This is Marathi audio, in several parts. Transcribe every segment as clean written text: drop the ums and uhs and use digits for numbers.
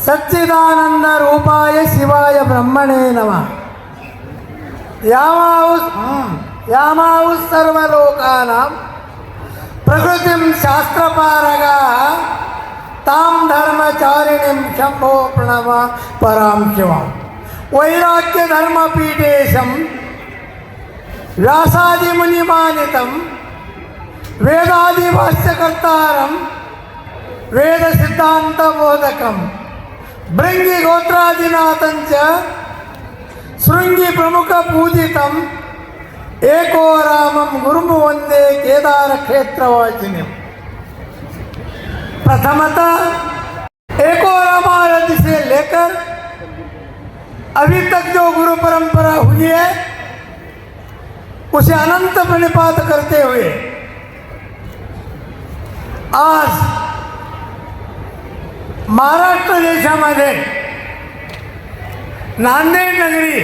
सच्चिदानंद रूपाय शिवाय ब्रह्मणे नमः। यामाहुः सर्वलोकानां प्रकृतिं शास्त्रपारगाः तां धर्मचारिणीं शम्भो प्रणव परां शिवां। वैराग्यधर्मपीठेशं व्यासादिमुनिमानितं वेदादिभाष्यकर्तारं वेदसिद्धान्तबोधकं भृङ्गिगोत्रादिनाथं च शृङ्गिप्रमुखपूजितम् एको रामं गुरुं वन्दे केदारक्षेत्रवासिनीम्। प्रथमतः एको रामायण से लेकर अभी तक जो गुरु परंपरा हुई है उसे अनंत प्रणिपात करते हुए आज महाराष्ट्र देशामध्ये नांदेड नगरी,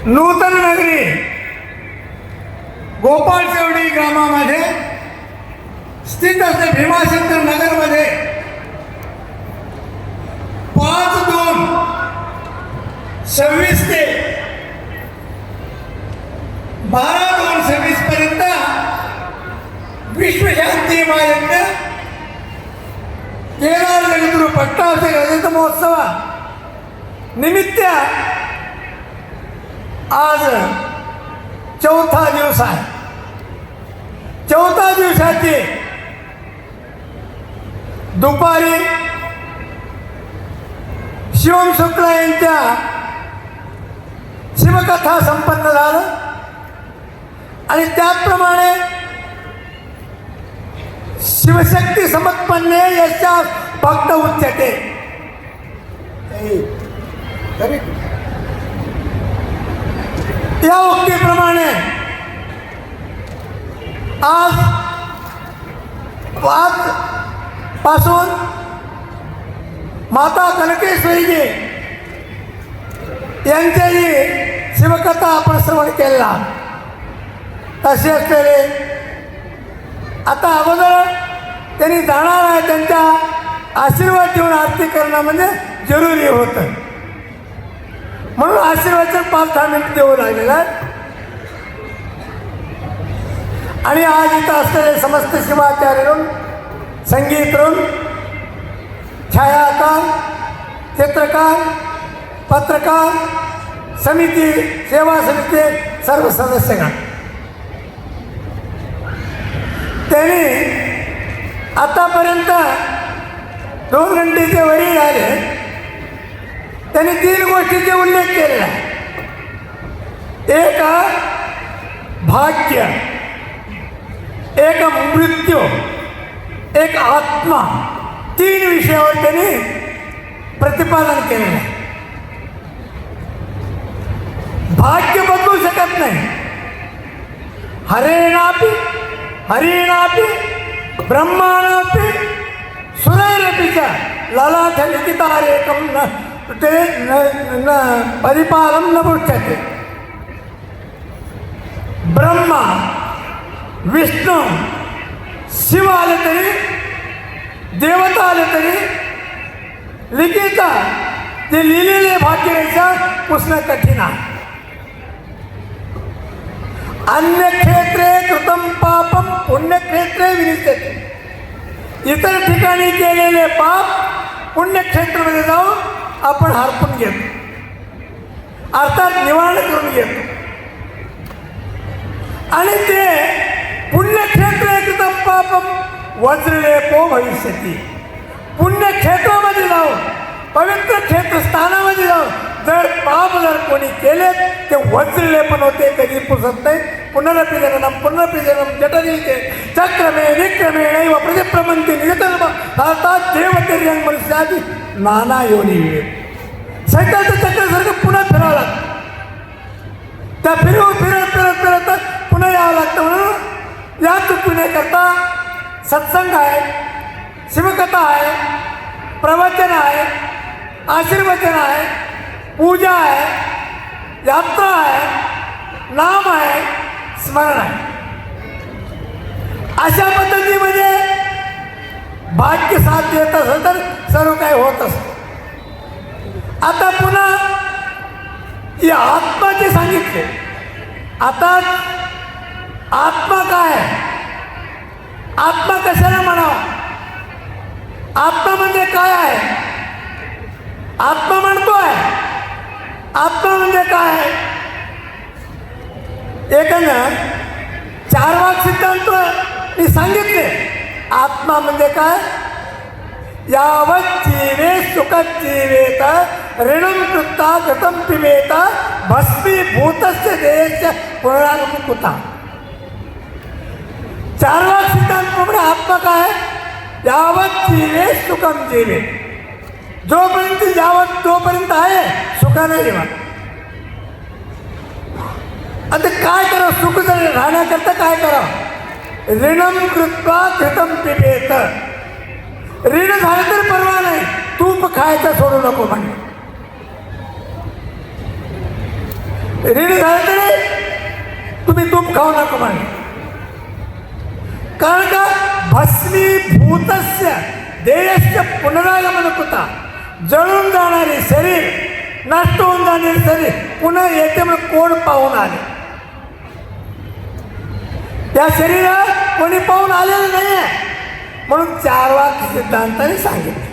नूतन नगरी, गोपाळशेवडी ग्रामामध्ये स्थित असते भीमाशंकर नगरमध्ये 5/2/26 ते 12/2/26 पर्यंत विश्वशांती महायज्ञ केदार जगद्गुरु पट्टाभिषेक रजत महोत्सव निमित्त आज चौथा दिवस आहे। चौथा दिवसाची दुपारी शिवम शुक्ला यांच्या शिवकथा संपन्न झालं आणि त्याचप्रमाणे शिवशक्ती समत्पन्ने यशा भक्त उच्यते। या उक्तीप्रमाणे आज 5 पासून माता कनकेश्वरीजी यांच्याही शिवकथा आपण श्रवण केला। तसे असलेले आता अगोदर त्यांनी जाणार आहे, त्यांच्या आशीर्वाद देऊन आरती करणं म्हणजे जरुरी होतं, म्हणून आशीर्वादचं 5-10 मिनिट देऊ लागलेलं आहे। आणि आज इथं असलेले समस्त शिवाचार्यरून, संगीतरून, छायाकार, चित्रकार, पत्रकार, समिती, सेवा समिती सर्व सदस्यगण त्यांनी आतापर्यंत 2 घंटेचे वरी झाले। त्यांनी 3 गोष्टींचे उल्लेख केलेला आहे। एक भाग्य, एक मृत्यू, एक आत्मा, 3 विषयावर त्यांनी प्रतिपादन केलेलं आहे। भाग्य बदलू शकत नाही। हरेणापि हरिणापि ब्रह्माणापि सुरैरपि च ललाटलिखितारेकं न परिपालं न पृच्छते। ब्रह्मा, विष्णू, शिव आले तरी, देवता आले तरी लिखित ते लिहिलेले भाग्यरेषा पुसणं कठीण आहे। अन्य क्षेत्रे कृतं पापम पुण्यक्षेत्रे विनिश्चिते। इतर ठिकाणी केलेले पाप पुण्यक्षेत्रामध्ये जाऊन आपण हरपून घेतो, अर्थात निवारण करून घेतो। आणि ते पुण्यक्षेत्रे कृतं पापम वज्रलेपो भविष्यति। पुण्यक्षेत्रामध्ये जाऊन, पवित्र क्षेत्रस्थानामध्ये जाऊन जर पाप कोणी केले ते वज्रलेपन होते, कधी पुसत नाही। पुनरपि जननम जठरीते चक्रमे विक्रमे नैव प्रतिप्रमंती निगतर्म अर्थात देवतेर्यंग मनुष्यादी नाना योनी। सैताचं चक्रासारखं पुन्हा फिरावं लागतं, त्या फिरत पुन्हा यावं लागतं। म्हणून या चुकविण्याकरता सत्संग आहे, शिवकथा आहे, प्रवचन आहे, आशीर्वचन आहे, पूजा आहे, यात्रा आहे, नाम आहे, स्मरण आहे। अशा पद्धतीमध्ये भाग्य साथ देत असेल तर सर्व काही होत असतं. आता पुन्हा या आत्माचे सांगितले. आता आत्मा काय आहे? आत्मा कशाला म्हणावा? आत्मा म्हणजे काय आहे? आत्मा म्हणतोय आत्मा म्हणजे काय आहे? एकानं 4 वाक सिद्धांत मी सांगितले. आत्मा म्हणजे काय? यावत जीवे सुखत जीवेत ऋणम कृता गतम पिबेत भस्मीभूतस्य देहस्य पुनरागमकुता. 4 वाक सिद्धांत म्हणजे आत्मा काय? यावत जीवे सुखम जीवे. जोपर्यंत आहे सुखाने जेवा. आता काय करावं? सुख राहण्याकरता काय करावं? ऋणम कृत्वा घृतम पिबेत. ऋण झालं तर परवा नाही, तूप खायचं सोडू नको म्हणे. ऋण झालं तरी तुम्ही तूप खाऊ नको म्हणे. कारण का? भस्मीभूतस्य देहस्य पुनरागमन कुता. जळून जाणारे शरीर, नष्ट होऊन जाणारे शरीर पुन्हा येते म्हणून कोण पाहून आले? त्या शरीरात कोणी पाहून आलेलं नाही आहे. म्हणून 4 वाक सिद्धांताने सांगितले.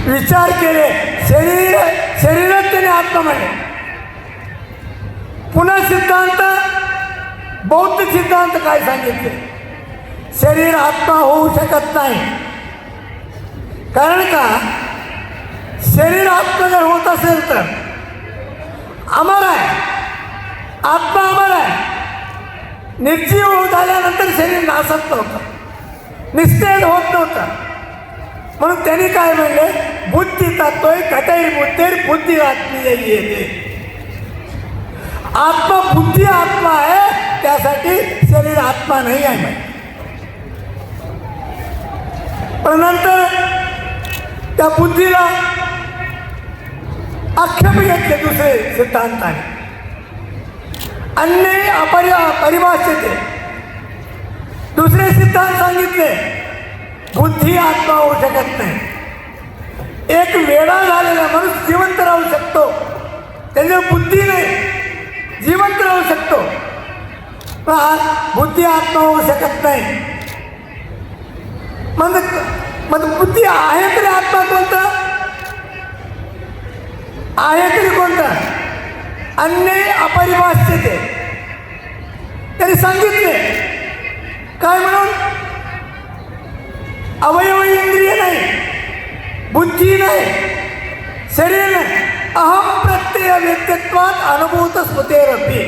विचार केले, शरीरात त्याने आत्मा म्हणे. पुन्हा सिद्धांत, बौद्ध सिद्धांत काय सांगितले? शरीर आत्मा होऊ शकत नाही. कारण का? शरीर आत्मा जर होत असेल तर अमर आहे. आत्मा अमर आहे. निर्जीव झाल्यानंतर शरीर नासत नव्हतं, निस्तेज होत नव्हतं. म्हणून त्यांनी काय म्हणले? बुद्धी तत्वय कटैर बुद्धीर बुद्धी आत्मीय येते. आत्मा बुद्धी आत्मा आहे, त्यासाठी शरीर आत्मा नाही आहे. पण नंतर त्या बुद्धीला आक्षेप घेतले दुसरे सिद्धांताने. अन्य परिभाषित. दुसरे सिद्धांत सांगितले बुद्धी आत्मा होऊ शकत नाही. एक वेडा झालेला माणूस जिवंत राहू शकतो, त्याच्या बुद्धी नाही, जिवंत राहू शकतो. पण बुद्धी आत्मा होऊ शकत नाही. मग बुद्धी आहे तरी आत्मा कोणता आहे? तरी कोणता? अन्य अपरिभाषित. त्यांनी सांगितले काय म्हणून? अवयव इंद्रिय नाही, बुद्धी नाही, शरीर नाही. अहम प्रत्यय व्यक्तित्वात अनुभूत स्मृतेरपी.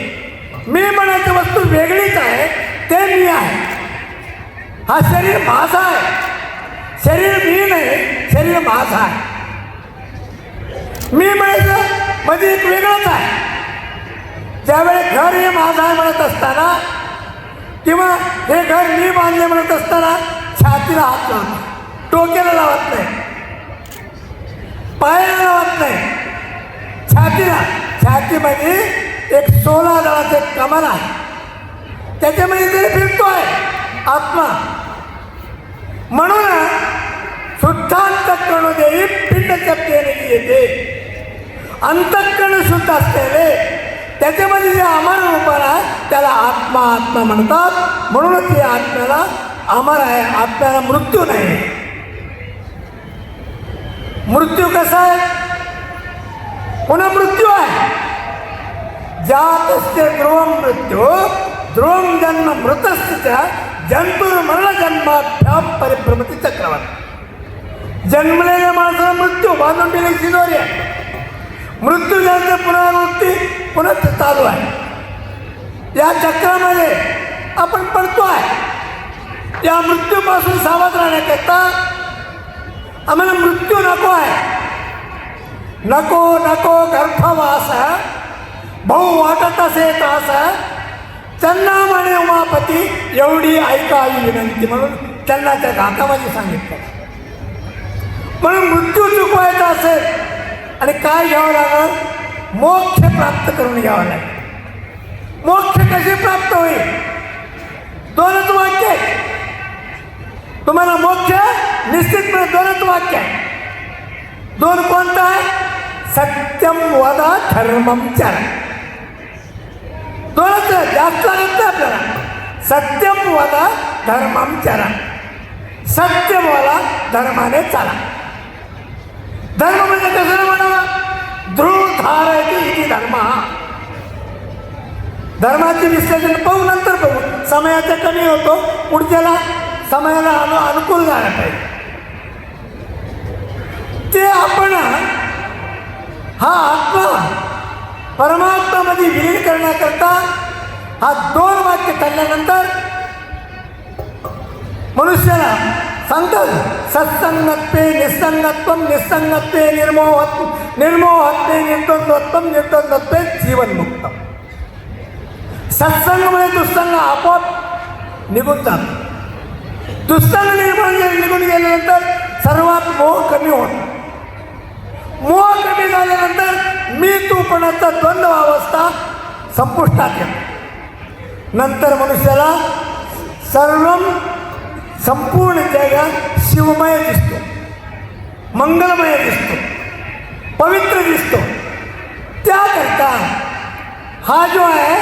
मी म्हणायची वस्तू वेगळीच आहे, ते मी आहे. हा शरीर माझा आहे. शरीर मी नाही, शरीर माझा आहे. मी म्हणायचं म्हणजे एक वेगळंच आहे. ज्यावेळेस घर हे माझं आहे म्हणत असताना किंवा हे घर मी बांधले म्हणत असताना छातीला हात लावतो, डोक्याला लावत नाही, पायाला लावत नाही, छातीला. छातीमध्ये एक 16 दळाचे कमल आहे, त्याच्यामध्ये तरी फिरतोय आत्मा. म्हणून शुद्धांतकरण देई पिंड शब्देने येते. अंतःकरण शुद्ध असलेले त्याच्यामध्ये जे अमर रूपान आहे त्याला आत्मा आत्मा म्हणतात. म्हणूनच हे आत्म्याला अमर आहे, आत्म्याला मृत्यू नाही. मृत्यू कसा आहे? पुन्हा मृत्यू आहे. जातस्य ध्रुवम मृत्यू ध्रुवम जन्म मृतस्य जंतुर्मरण जन्माभ्याम परिभ्रमती चक्रवर्ती. जन्मलेल्या माणसाला मृत्यू बांधून दिली शिजोरी आहे. मृत्यू झाल्यानंतर पुनरावृत्ती पुन्हा चालू आहे. या चक्रामध्ये आपण पडतो आहे. या मृत्यूपासून सावध राहण्याकरता आम्हाला मृत्यू नको आहे. नको नको गर्भवास भाऊ वाटत असे त्रास त्यांना म्हणे उमापती एवढी ऐकावी विनंती म्हणून त्यांना त्या घातामध्ये सांगितलं. म्हणून मृत्यू चुकवायचा असेल आणि काय घ्यावं लागेल? मोक्ष प्राप्त करून घ्यावं लागेल. मोक्ष कसे प्राप्त होईल? 2च वाक्य. तुम्हाला मोक्ष निश्चितपणे दोनच वाक्य आहे. दोन कोणतं आहे? सत्यम वद धर्मम चर. दोनच, जास्त लागत नाही आपल्याला. सत्यम वद धर्मम चर. सत्य बोला, धर्माने चाला. धर्म म्हणजे कसं म्हणावा? ध्रुव धारयति इति धर्म. धर्माचे विश्लेषण पाहू, नंतर पाहू. समयाचा कमी होतो, पुढच्याला समयाला अनुकूल झाला पाहिजे. ते आपण हा आत्मा परमात्मामध्ये विलीन करण्याकरता हा दोन वाक्य ठरल्यानंतर मनुष्याला सांगतात सत्संगत्वे निसंगत्वम निसंगत्वे निर्मोहत्वे निर्द्वंद्वत्वम निर्द्वंद्वत्वे जीवनमुक्तम. सत्संगमुळे दुस्संग आपोआप निघून जातो. दुस्संग निघून गेल्यानंतर सर्वात मोह कमी होतो. मोह कमी झाल्यानंतर मी तूपणाचा द्वंद्व अवस्था संपुष्टात येतो. नंतर मनुष्याला संपूर्ण जगात शिवमय दिसतो, मंगलमय दिसतो, पवित्र दिसतो. त्याकरता हा जो आहे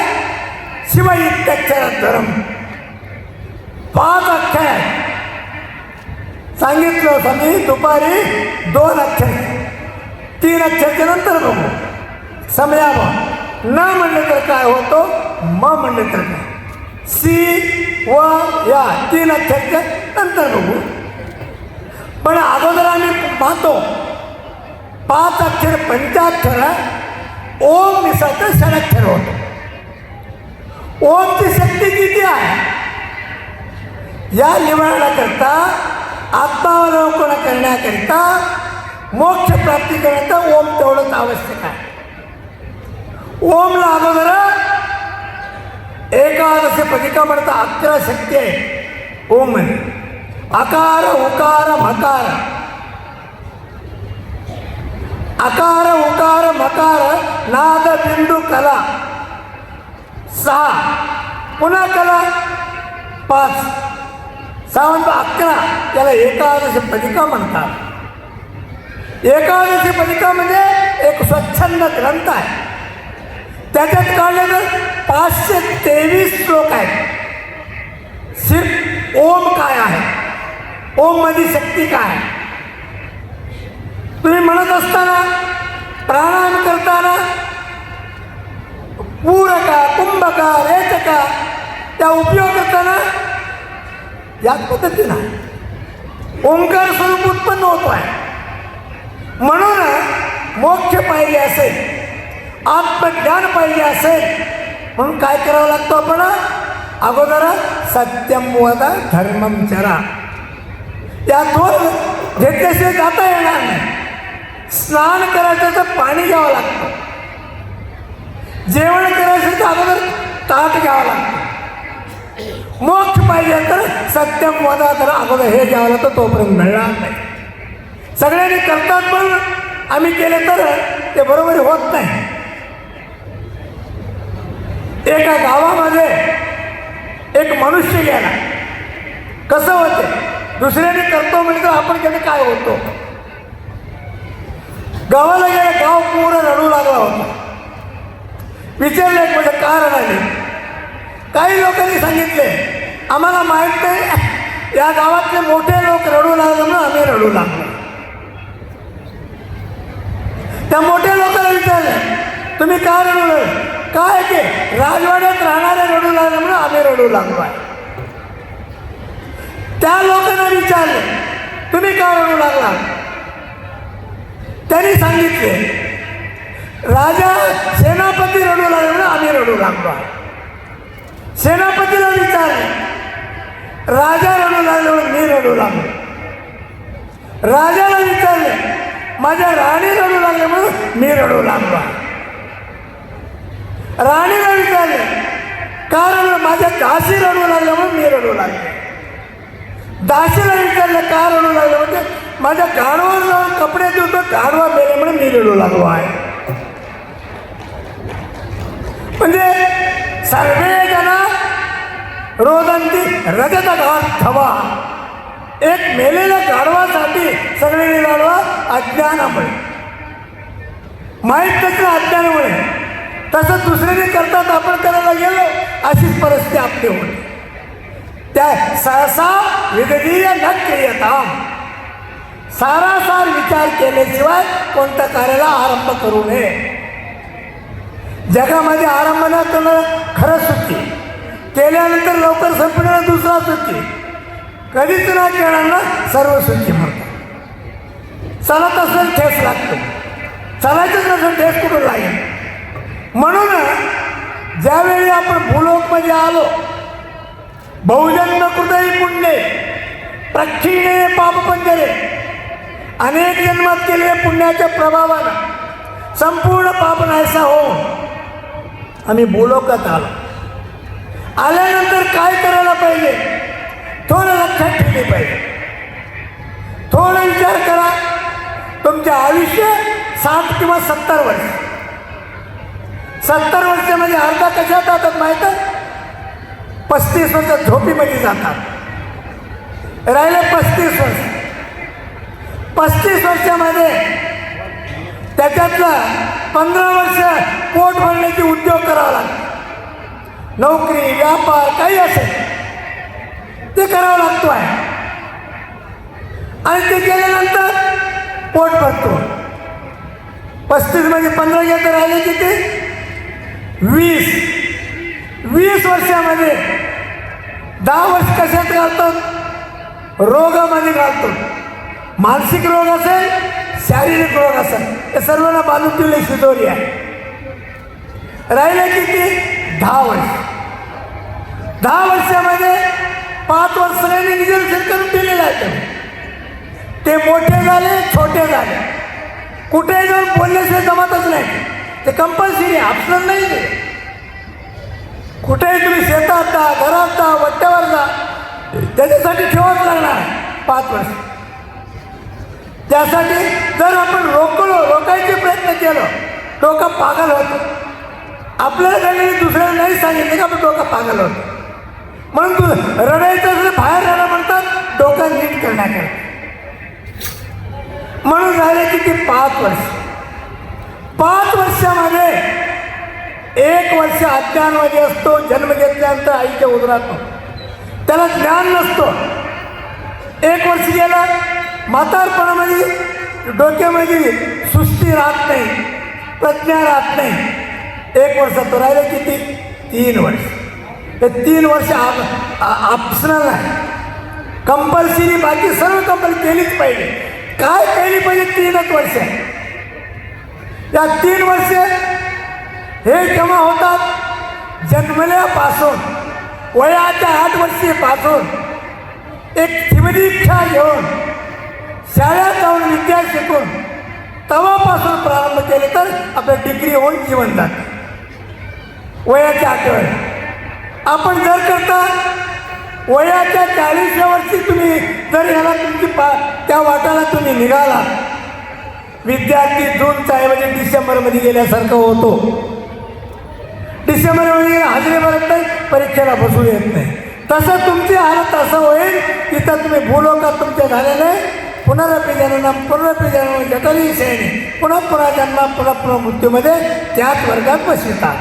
शिव इत्याक्षर धर्म 5 अक्षर आहे. सांगितलं स्वामी दुपारी 2 अक्षर, 3 अक्षरच्या नंतर बघू. समजावं. न म्हणले तर काय होतो, म म्हणले तर काय. सी व या 3 अक्षरच्या नंतर बघू. पण अगोदर आम्ही पाहतो 5 अक्षर 5 ओम मिसळतं षडाक्षर होतो. ओमची शक्ती किती आहे? या निवारणाकरता, आत्मावलोकन करण्याकरिता, मोक्ष प्राप्ती करण्याकरता ओम तेवढंच आवश्यक आहे. ओमला अगोदर एकादश पदिका म्हणतात. 11 शक्ती आहे ओम मध्ये. अकार उकार मकार, अकार उकार मकार नाद बिंदू कला 6, पुन्हा कला 5, 6 11. त्याला एकादश पदिका म्हणतात. एकादशी पदिका म्हणजे एक स्वच्छंद ग्रंथ आहे. त्याच्यात काढलेलं 523 श्लोक आहेत. सिर्फ ओम काय आहे, ओम मध्ये शक्ती काय आहे. तुम्ही म्हणत असताना, प्राणायाम करताना पूरका कुंभका रेचका त्या उपयोग करताना याच पद्धतीनं ओंकार स्वरूप उत्पन्न होतो आहे. म्हणून मोक्ष पाहिजे असेल, आत्मज्ञान पाहिजे असेल, म्हणून काय करावं लागतं? आपण अगोदर सत्यम वद धर्मम चरा. या 2 घेतल्याशिवाय जाता येणार नाही. स्नान करायचं तर पाणी घ्यावं लागतं. जेवण करायचं तर अगोदर ताट घ्यावं लागतं. मोक्ष पाहिजे तर सत्यम वद तर अगोदर हे घ्यावं लागतं, तोपर्यंत मिळणार नाही. सगळ्यांनी करतात पण आम्ही केलं तर ते बरोबर होत नाही. एका गावामध्ये एक मनुष्य गेला. कसं होते? दुसऱ्याने करतो म्हणजे आपण केलं काय होतो? गावाला गेला, गाव पूर्ण रडू लागला होता. विचारलं एक म्हणजे का रडाले? काही लोकांनी सांगितले आम्हाला माहीत नाही, या गावातले मोठे लोक रडू लागले म्हणून आम्ही रडू लागलो. त्या मोठ्या लोकांना विचारलं तुम्ही का रडू लागले? काय की राजवाड्यात राहणारे रडू लागले म्हणून आम्ही रडू लागलो आहे. त्या लोकांना विचारले तुम्ही का रडू लागला? त्यांनी सांगितले राजा सेनापती रडू लागले म्हणून आम्ही रडू लागलो आहे. सेनापतीला विचारले राजा रडू लागले म्हणून मी रडू लागलो. राजाला विचारले माझ्या राणी रडू लागले म्हणून मी रडू लागलो आहे. राणीला विचारले कारण माझ्या दासी रडू लागल्या म्हणून मी रडू लागले. दासीला विचारलं का रडू लागलं? म्हणजे माझ्या गाढवावर जाऊन कपडे धुतो, गाढवा मेले म्हणून मी रडू लागलो आहे. म्हणजे सर्वे जण रोदंती रजत घात थवा. एक मेलेल्या गाढवासाठी सगळ्यांनी लढवा अज्ञानामुळे, माहीत नसलं अज्ञानामुळे. तसं दुसऱ्याने करतात आपण करायला गेलो अशीच परिस्थिती आपली होती. त्या सहसा विदधीय न क्रियताम, सारासार विचार केल्याशिवाय कोणत्या कार्याला आरंभ करू नये. जगामध्ये आरंभ न करणं खरं सुखी, केल्यानंतर लवकर संपणं दुसरा सुखी, कधीच ना केल्यानं सर्व सुखी म्हणतात. चालत असेल ठेस लागतो, चालायचंच नसेल ठेस कुठून लागेल. म्हणून ज्यावेळी आपण भूलोकमध्ये आलो, बहुजन्म कृतई पुण्ये प्रक्षीणे पापपंजरे, अनेक जन्मात केलेल्या पुण्याच्या प्रभावानं संपूर्ण पाप नाहीसा होऊन आम्ही भूलोकात आलो. आल्यानंतर काय करायला पाहिजे थोडं लक्षात ठेवले पाहिजे. थोडा विचार करा. तुमचे आयुष्य 60 किंवा 70 वर्ष. 70 वर्षामध्ये अर्धा कशात जातात माहीत आहे? 35 वर्ष झोपीमध्ये जातात. राहिले 35 वर्ष. 35 वर्षामध्ये त्याच्यातलं 15 वर्ष पोट भरण्याचे उद्योग करावा लागतो. नोकरी व्यापार काही असेल ते करावं लागतो आहे. आणि ते केल्यानंतर पोट भरतो. 35 मध्ये 15 घेत राहिले किती? 20 वर्षामध्ये 10 वर्ष कशात घालतात? रोगामध्ये घालतो. मानसिक रोग असेल, शारीरिक रोग असेल, हे सर्वांना बांधून दिले शिदोरी आहे. राहिले किती? 10 वर्ष. 10 वर्षामध्ये 5 वर्ष सगळ्यांनी रिझर्वेशन करून दिलेलं आहे. ते मोठे झाले, छोटे झाले, कुठेही जाऊन बोलल्याशिवाय जमतच नाही. ते कंपल्सरी ऑप्शनल नाही. ते कुठेही तुम्ही शेतात जा, घरात जा, वट्ट्यावर जा, त्याच्यासाठी ठेवाच लागणार 5 वर्ष. त्यासाठी जर आपण रोकायचे प्रयत्न केलं, डोका पागल होतो. आपल्याला काही दुसऱ्याला नाही सांगितलं की आपण डोका पागल होतो. म्हणून तू रडायचं असलं बाहेर राहणं म्हणतात, डोकं नीट करण्याकरता. म्हणून झाले किती? 5 वर्ष. 5 वर्षामध्ये 1 वर्ष अज्ञानमध्ये असतो. जन्म घेतल्यानंतर आईच्या उदरात त्याला ज्ञान नसतो. 1 वर्ष गेला, म्हातारपणामध्ये डोक्यामध्ये सुस्ती राहत नाही, प्रज्ञा राहत नाही. 1 वर्ष तो राहिले किती? 3 वर्ष. हे 3 वर्ष ऑप्शनल आहे, कंपल्सरी. बाकी सर्व कंपल्सरी केलीच पाहिजे. काय केली पाहिजे? 3च वर्ष. या 3 वर्ष हे केव्हा होतात? जन्मल्यापासून वयाच्या 8 वर्षापासून एक तीव्र इच्छा घेऊन शाळेत जाऊन विद्या शिकून तेव्हापासून प्रारंभ केले तर आपल्या डिग्री होऊन जीवन जाते. वयाच्या 8 वर्ष आपण जर करता वयाच्या 40व्या वर्षी तुम्ही जर याला तुमची त्या वाटाला तुम्ही निघाला, विद्यार्थी जूनच्या ऐवजी डिसेंबरमध्ये गेल्यासारखं होतो. डिसेंबरमध्ये हजेरी भरत नाही, परीक्षेला बसू येत नाही. तसं तुमची हालत असं होईल की तर तुम्ही भूलोकात तुमच्या झालेले पुनरपि जननम पुनरपि जननम जठरी शयनी, पुन्हा जन्म पुन्हा मृत्यूमध्ये त्याच वर्गात बसवितात.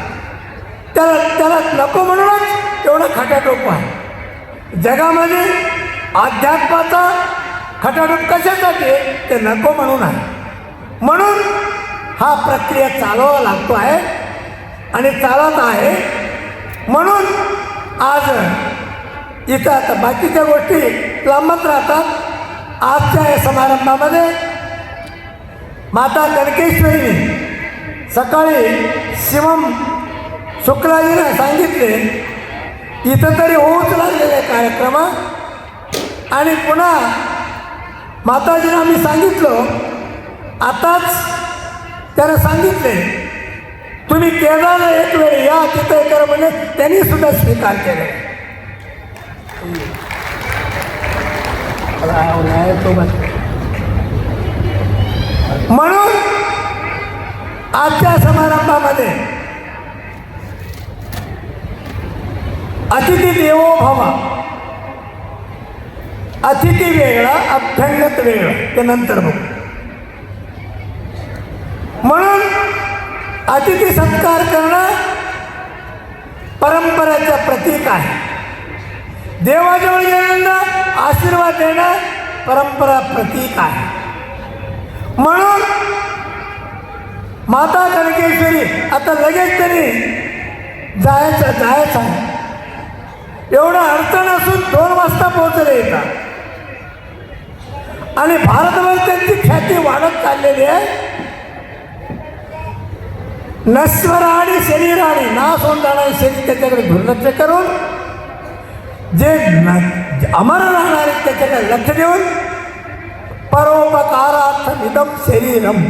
त्याला नको म्हणूनच एवढा खटाटोप आहे. जगामध्ये अध्यात्माचा खटाटोप कशासाठी? ते नको म्हणून आहे. म्हणून हा प्रक्रिया चालवावा लागतो आहे आणि चालत आहे. म्हणून आज इथं आता बाकीच्या गोष्टी लांबत राहतात. आजच्या या समारंभामध्ये माता कनकेश्वरीने सकाळी शिवम शुक्लाजीनं सांगितले इथं तरी होऊच लागलेले कार्यक्रम. आणि पुन्हा माताजीनं आम्ही सांगितलं, आताच त्यानं सांगितले तुम्ही केदारला एक वेळ या, तिथं कर म्हणजे त्यांनी सुद्धा स्वीकार केले. म्हणून आजच्या समारंभामध्ये अतिथी देवो भव अतिथी वेगळा, अभ्यंगत वेगळं, ते नंतर बघू. म्हणून अतिथी सत्कार करणं परंपरेचं प्रतीक आहे. देवाजवळ गेल्यानंतर आशीर्वाद देणं परंपरा प्रतीक आहे. म्हणून माता कनकेश्वरी आता लगेच तरी जायचं आहे. एवढं अडचण असून 2 वाजता पोहोचले येतात आणि भारतभर त्यांची ख्याती वाढत चाललेली आहे. नश्वर आणि शरीराने नाश होऊन जाणारे शरीर त्याच्याकडे दुर्लक्ष करून जे अमर राहणारे त्याच्याकडे लक्ष देऊन परोपकारार्थ निदम शरीरम,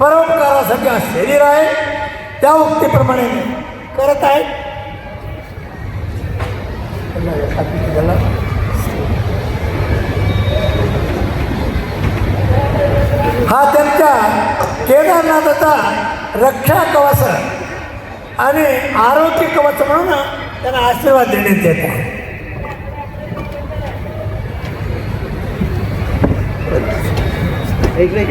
परोपकारासाठी हा शरीर आहे त्या उक्तीप्रमाणे करत आहे. हा त्यांच्या केदारनाथाचा रक्षा कवच आणि आरोग्य कवच म्हणून त्यांना आशीर्वाद देण्यात येत आहे. इकडे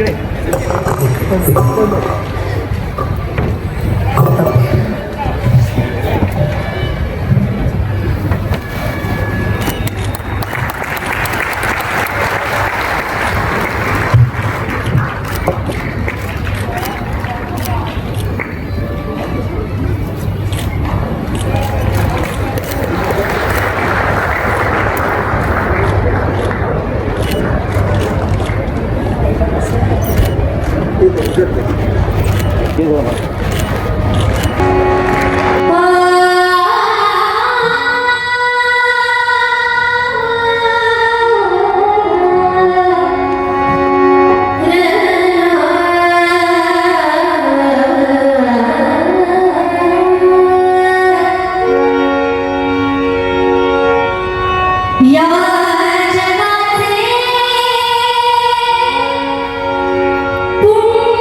पुण्य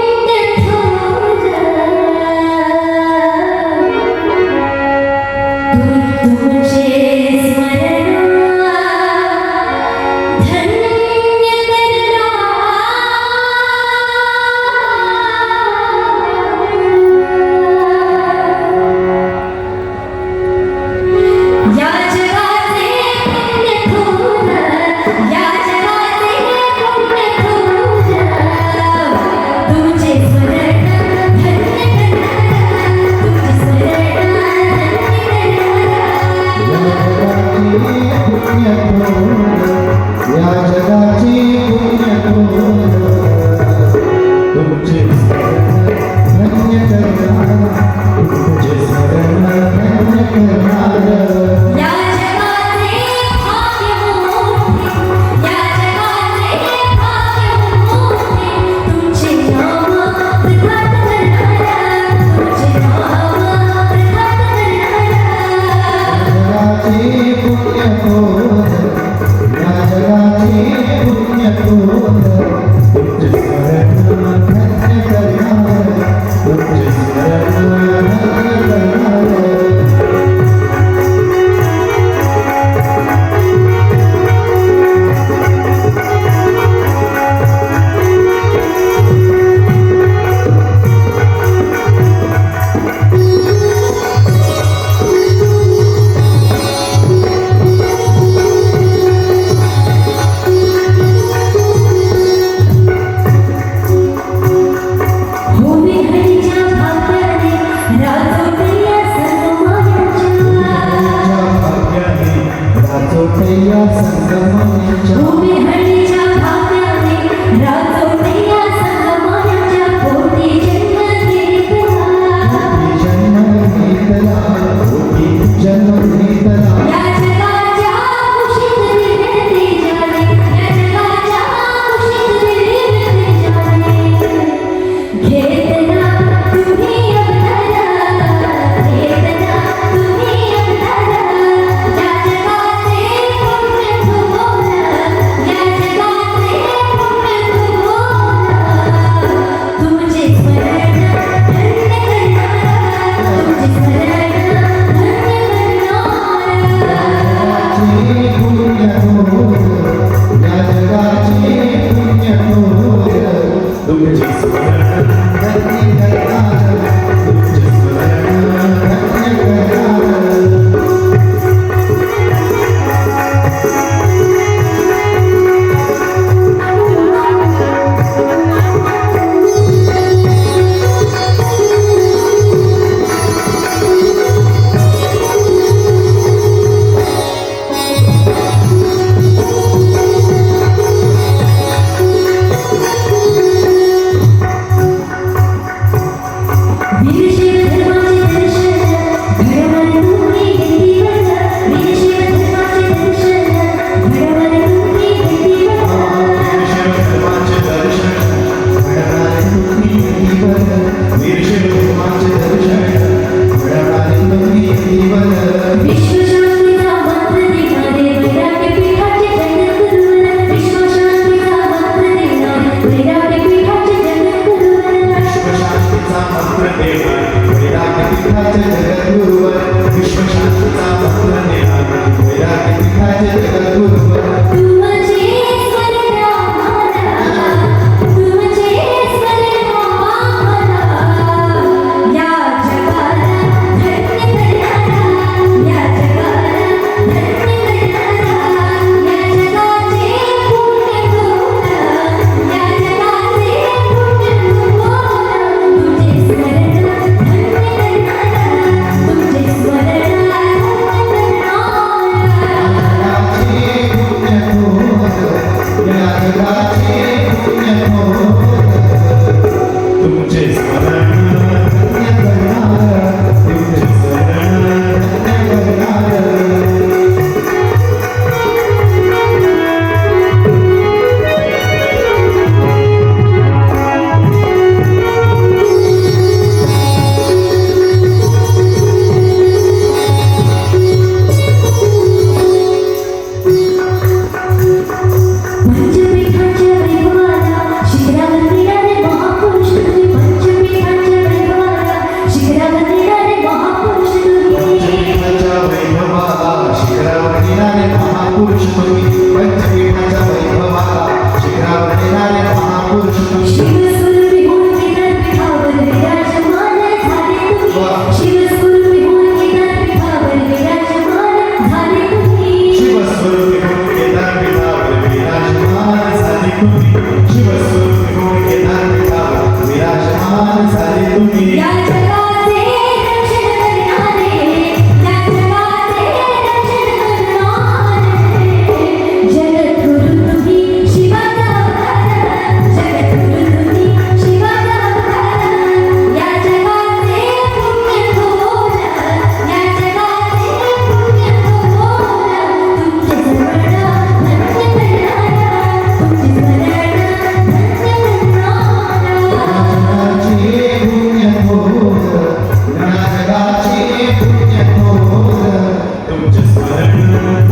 तुझे स्मरण धन्य करणार तुझे स्मरण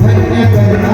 धन्य करणार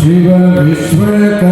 शिव विश्वकर्मा